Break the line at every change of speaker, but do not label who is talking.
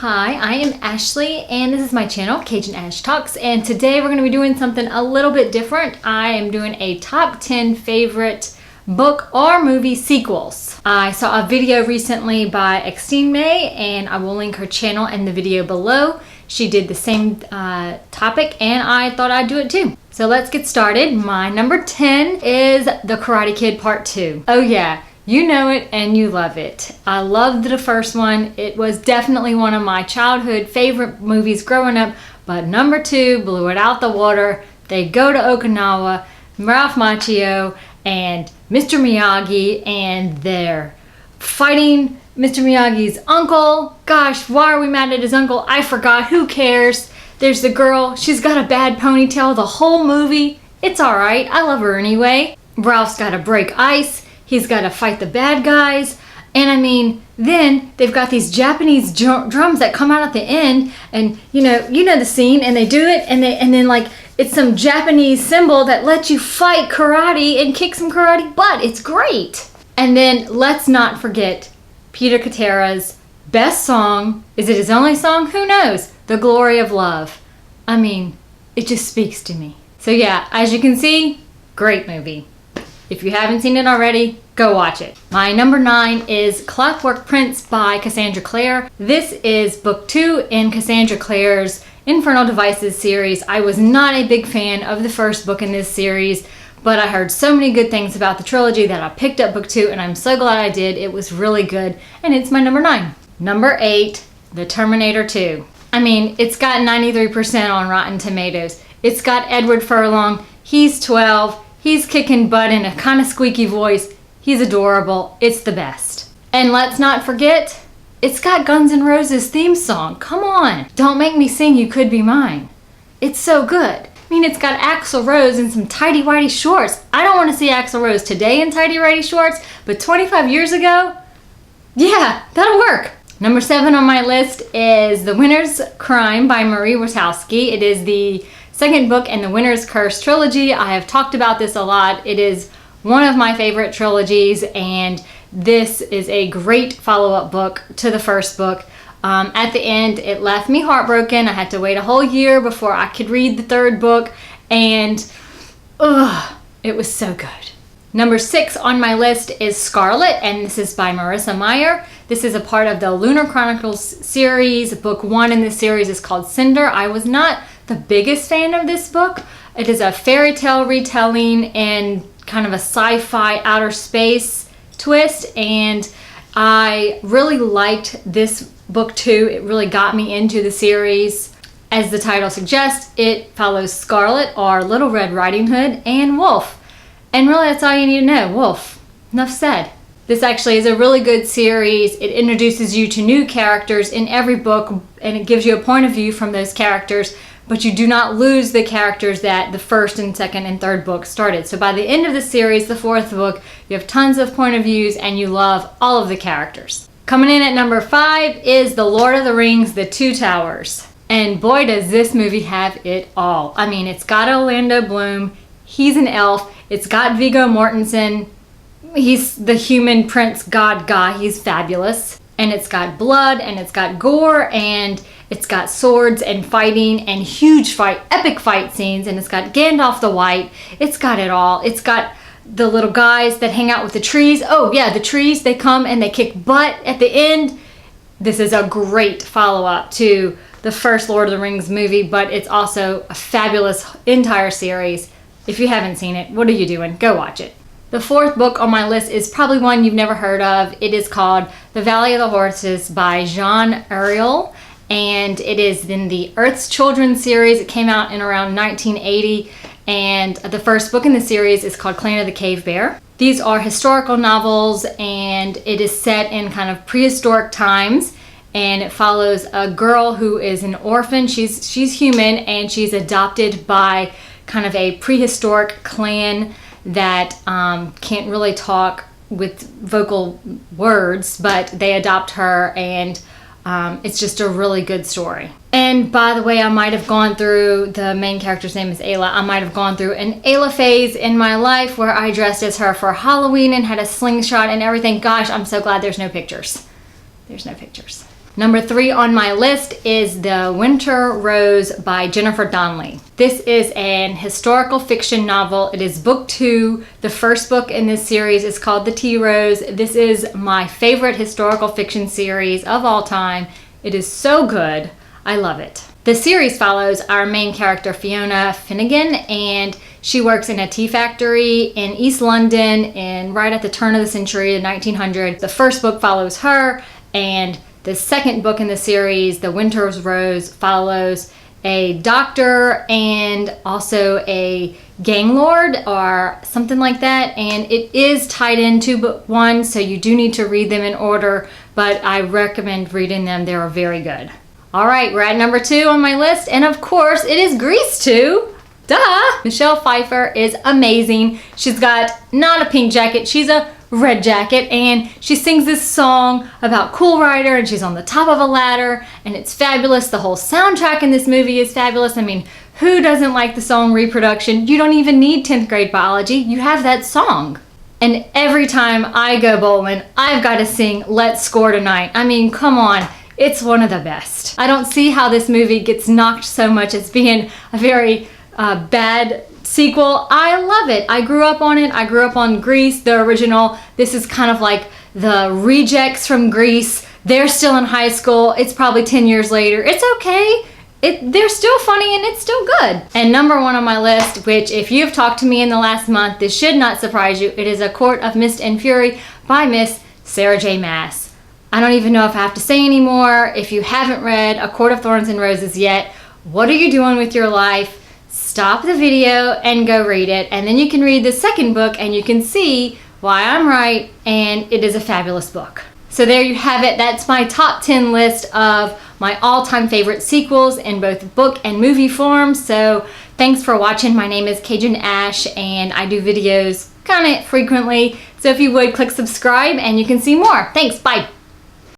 Hi, I am Ashley and this is my channel, CajunAsh Talks, and today we're going to be doing something a little bit different. I am doing a top 10 favorite book or movie sequels. I saw a video recently by Extine May and I will link her channel in the video below. She did the same topic and I thought I'd do it too. So let's get started. My number 10 is The Karate Kid Part 2. Oh yeah. You know it and you love it. I loved the first one. It was definitely one of my childhood favorite movies growing up, but number 2 blew it out the water. They go to Okinawa, Ralph Macchio and Mr. Miyagi, and they're fighting Mr. Miyagi's uncle. Gosh, why are we mad at his uncle? I forgot. Who cares? There's the girl. She's got a bad ponytail the whole movie. It's alright. I love her anyway. Ralph's got to break ice. He's got to fight the bad guys. And I mean, then they've got these Japanese drums that come out at the end, and you know the scene, and they do it, and then like it's some Japanese symbol that lets you fight karate and kick some karate butt. It's great. And then let's not forget Peter Cetera's best song. Is it his only song? Who knows? The Glory of Love. I mean, it just speaks to me. So yeah, as you can see, great movie. If you haven't seen it already, go watch it. My number 9 is Clockwork Prince by Cassandra Clare. This is book 2 in Cassandra Clare's Infernal Devices series. I was not a big fan of the first book in this series, but I heard so many good things about the trilogy that I picked up book 2, and I'm so glad I did. It was really good, and it's my number 9. Number 8, The Terminator 2. I mean, it's got 93% on Rotten Tomatoes. It's got Edward Furlong. He's 12. He's kicking butt in a kind of squeaky voice. He's adorable. It's the best. And let's not forget, it's got Guns N' Roses theme song. Come on. Don't make me sing You Could Be Mine. It's so good. I mean, it's got Axl Rose in some tighty-whitey shorts. I don't want to see Axl Rose today in tighty-whitey shorts, but 25 years ago, yeah, that'll work. Number 7 on my list is The Winter's Crime by Marie Wachowski. It is the second book in the Winter's Curse trilogy. I have talked about this a lot. It is one of my favorite trilogies, and this is a great follow-up book to the first book. At the end, it left me heartbroken. I had to wait a whole year before I could read the third book, and it was so good. Number 6 on my list is Scarlet, and this is by Marissa Meyer. This is a part of the Lunar Chronicles series. Book 1 in this series is called Cinder. I was not the biggest fan of this book. It is a fairy tale retelling and kind of a sci-fi outer space twist, and I really liked this book too. It really got me into the series. As the title suggests, it follows Scarlet, or Little Red Riding Hood, and Wolf. And really that's all you need to know. Wolf. Enough said. This actually is a really good series. It introduces you to new characters in every book, and it gives you a point of view from those characters, but you do not lose the characters that the first and second and third book started. So by the end of the series, the fourth book, you have tons of point of views and you love all of the characters. Coming in at number 5 is The Lord of the Rings, The Two Towers. And boy, does this movie have it all. I mean, it's got Orlando Bloom. He's an elf. It's got Viggo Mortensen. He's the human prince god guy. He's fabulous. And it's got blood, and it's got gore, and it's got swords and fighting and huge epic fight scenes, and it's got Gandalf the White. It's got it all. It's got the little guys that hang out with the trees. Oh yeah, the trees, they come and they kick butt at the end. This is a great follow-up to the first Lord of the Rings movie, but it's also a fabulous entire series. If you haven't seen it, what are you doing? Go watch it. The 4th book on my list is probably one you've never heard of. It is called The Valley of the Horses by Jean Ariel, and it is in the Earth's Children series. It came out in around 1980, and the first book in the series is called Clan of the Cave Bear. These are historical novels, and it is set in kind of prehistoric times, and it follows a girl who is an orphan. She's human, and she's adopted by kind of a prehistoric clan that can't really talk with vocal words, but they adopt her, and it's just a really good story. And by the way, I might have gone through, the main character's name is Ayla, I might have gone through an Ayla phase in my life where I dressed as her for Halloween and had a slingshot and everything. Gosh, I'm so glad there's no pictures. There's no pictures. Number 3 on my list is The Winter Rose by Jennifer Donnelly. This is an historical fiction novel. It is book 2. The first book in this series is called The Tea Rose. This is my favorite historical fiction series of all time. It is so good. I love it. The series follows our main character, Fiona Finnegan, and she works in a tea factory in East London and right at the turn of the century, the 1900s. The first book follows her, and the second book in the series, The Winter's Rose, follows a doctor and also a gang lord or something like that. And it is tied into book 1, so you do need to read them in order, but I recommend reading them. They are very good. All right, we're at number 2 on my list, and of course, it is Grease 2. Duh! Michelle Pfeiffer is amazing. She's got not a pink jacket, she's a red jacket, and she sings this song about Cool Rider, and she's on the top of a ladder, and it's fabulous. The whole soundtrack in this movie is fabulous. I mean, who doesn't like the song Reproduction? You don't even need 10th grade biology. You have that song. And every time I go bowling, I've got to sing Let's Score Tonight. I mean, come on. It's one of the best. I don't see how this movie gets knocked so much as being a very bad sequel. I love it. I grew up on it. I grew up on Grease, the original. This is kind of like the rejects from Grease. They're still in high school. It's probably 10 years later. It's okay. They're still funny and it's still good. And number 1 on my list, which if you've talked to me in the last month, this should not surprise you. It is A Court of Mist and Fury by Miss Sarah J. Maas. I don't even know if I have to say anymore. If you haven't read A Court of Thorns and Roses yet, what are you doing with your life? Stop the video and go read it. And then you can read the second book and you can see why I'm right, and it is a fabulous book. So there you have it. That's my top 10 list of my all-time favorite sequels in both book and movie form. So thanks for watching. My name is CajunAsh and I do videos kind of frequently. So if you would, click subscribe and you can see more. Thanks, bye.